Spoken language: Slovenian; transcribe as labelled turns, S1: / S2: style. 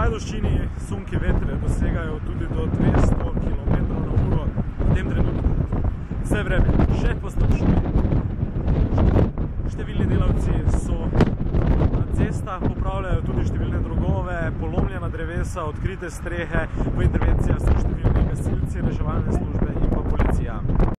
S1: Ajdovščini sunki vetre dosegajo tudi do 200 km/h v tem trenutku. Vse vreme še poslabšuje. Številni delavci so na cestah, popravljajo tudi številne drogove, polomljena drevesa, odkrite strehe. V intervencijah so številni gasilci, reševalne službe in pa policija.